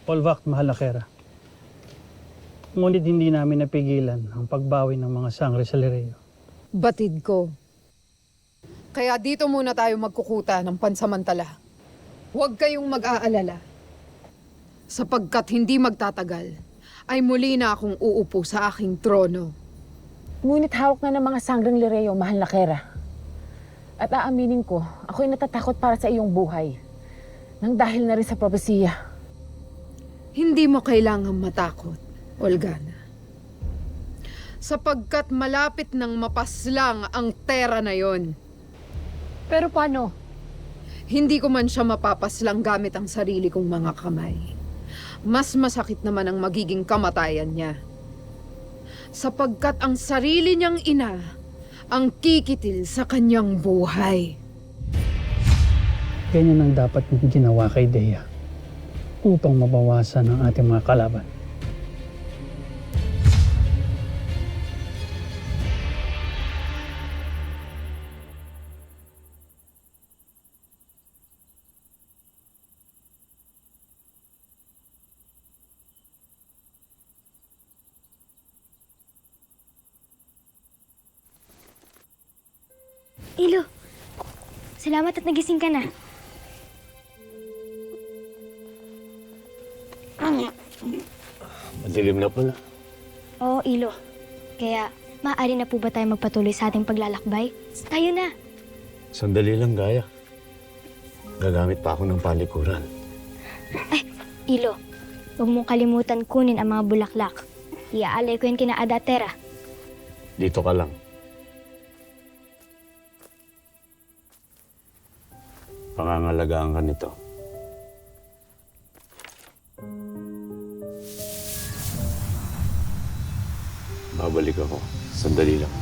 Polvac, mahal na Kera. Ngunit hindi namin napigilan ang pagbawi ng mga sangre sa Lireo. Batid ko. Kaya dito muna tayo magkukuta ng pansamantala. Huwag kayong mag-aalala. Sapagkat hindi magtatagal, ay muli na akong uupo sa aking trono. Ngunit hawak na ng mga sangreng Lireo, mahal na Kera. At aaminin ko, ako'y natatakot para sa iyong buhay. Nang dahil na rin sa propesiya. Hindi mo kailangang matakot, Olgana. Sapagkat malapit nang mapaslang ang Terra na yon. Pero paano? Hindi ko man siya mapapaslang gamit ang sarili kong mga kamay. Mas masakit naman ang magiging kamatayan niya. Sapagkat ang sarili niyang ina ang kikitil sa kanyang buhay. Ganyan ang dapat mong ginawa kay Dea upang mabawasan ang ating mga kalaban. Ilo, salamat at nagising ka na. Madilim na pala. Oo, Ilo. Kaya, maaari na po ba tayo magpatuloy sa ating paglalakbay? Tayo na. Sandali lang, Gaya. Gagamit pa ako ng palikuran. Ilo, huwag mong kalimutan kunin ang mga bulaklak. Iaalay ko yan kina Adatera. Dito ka lang. Pangangalagaan ka nito. Babalik ako. Sandali lang.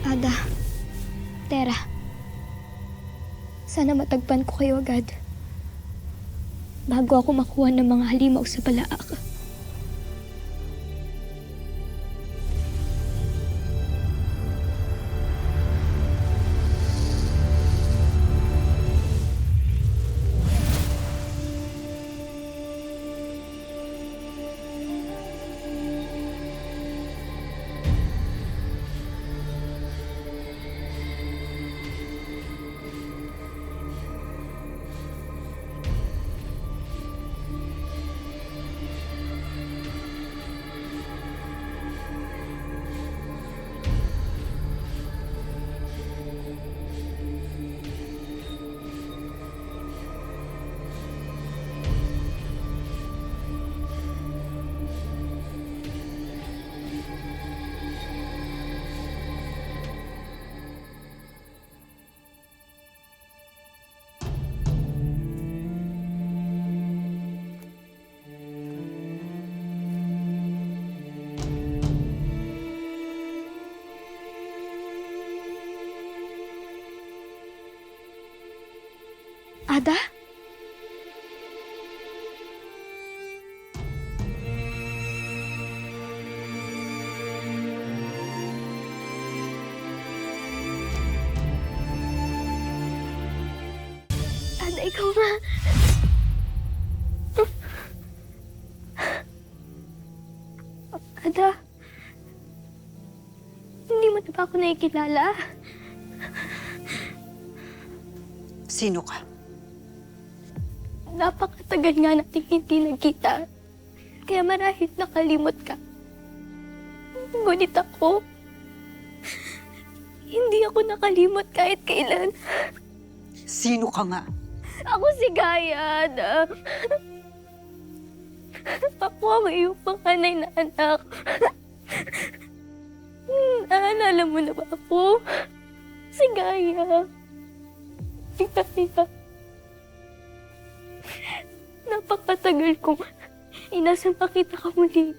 Ada, Tera, sana matagpan ko kayo agad. Bago ako makuha ng mga halimaw sa Balaak. Ada? Ada, ikaw ba? Ada? Hindi mo na ba ako nakikilala? Sino ka? Napakatagal nga natin hindi nagkita. Kaya marahil nakalimot ka. Ngunit ako, hindi ako nakalimot kahit kailan. Sino ka nga? Ako si Gaia, Ada. Ako ang iyong panganay na anak. Naalala mo na ba ako? Si Gaia. Si Gaia. Napakatagal kong Inasal makita ka muli.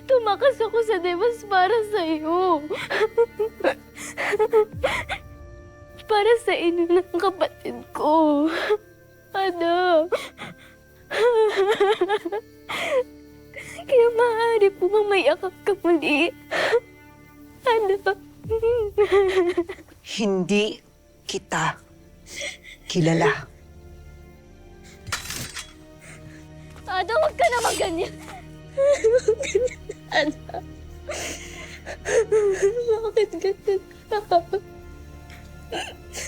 Tumakas ako sa Devas para sa'yo. Para sa inyo ng kapatid ko. Ano? Kaya maaari po bang mayakap ka muli? Ano? Hindi kita kilala. Ada, huwag ka naman ganyan. Ada. Bakit ganyan ka?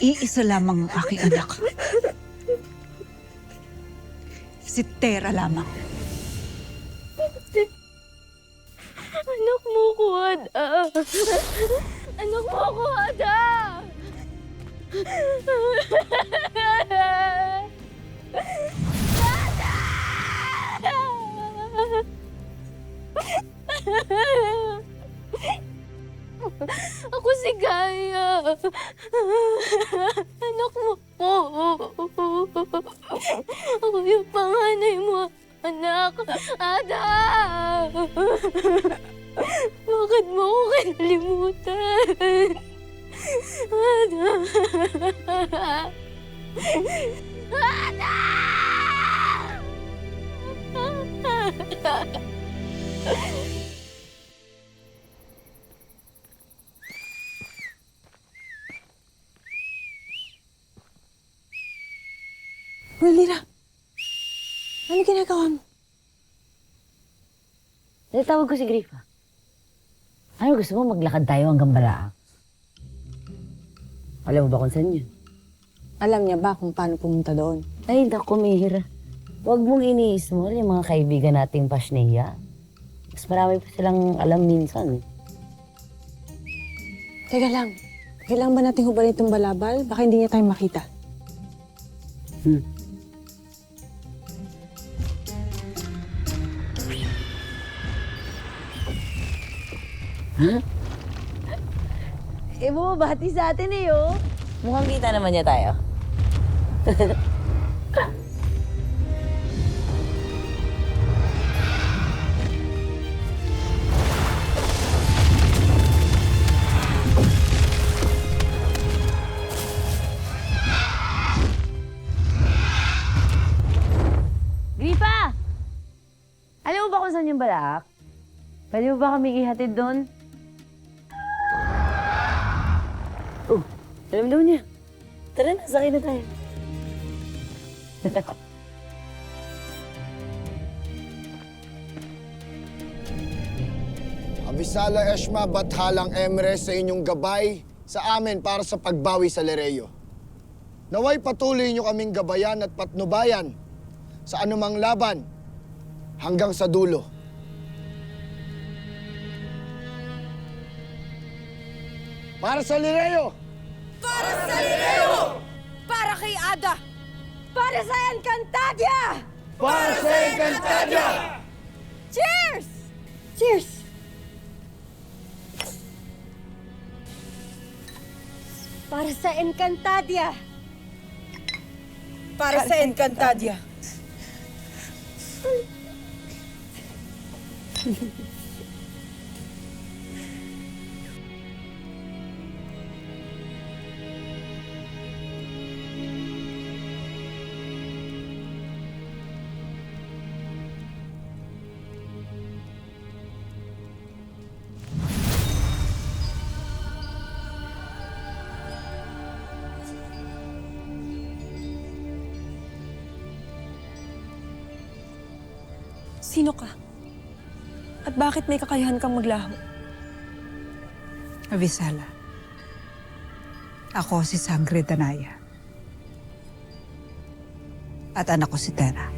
Iisa lamang ang aking anak. Si Tera lamang. Anak mo ko, Ada. Anak mo ko, Ada. Ako si Gaia. Anak mo po. Ako yung panganay mo, anak. Ada! Bakit mo ako kinalimutan? Ada! Ada! Lira, ano ginagawa mo? Natawag ko si Grifa. Ano gusto mo maglakad tayo hanggang Balaang? Alam mo ba kung saan yun? Alam niya ba kung paano pumunta doon? Ay, naku, Mihira. Huwag mong iniismol yung mga kaibigan nating Pasneya. Mas marami pa silang alam minsan. Teka lang, kailangan ba nating hubalin itong balabal? Baka hindi niya tayo makita. Bumabati sa atin oh. Mukhang kita naman niya tayo. Grifa! Alam mo ba kung saan yung Balaak? Pwede mo ba kami ihatid doon? Alam daw niya. Tara na, sakay na tayo. Abisala Eshma Bathalang Emre sa inyong gabay sa amin para sa pagbawi sa Lereo. Naway patuloy niyo kaming gabayan at patnubayan sa anumang laban hanggang sa dulo. Para sa Lereo! Para sa Lireo! Para kay Ada! Para sa Encantadia! Para sa Encantadia! Cheers! Cheers! Para sa Encantadia! Para sa Encantadia! Sino ka? At bakit may kakayahan kang maglaho? Avisala. Ako si Sangre Danaya. At anak ko si Tera.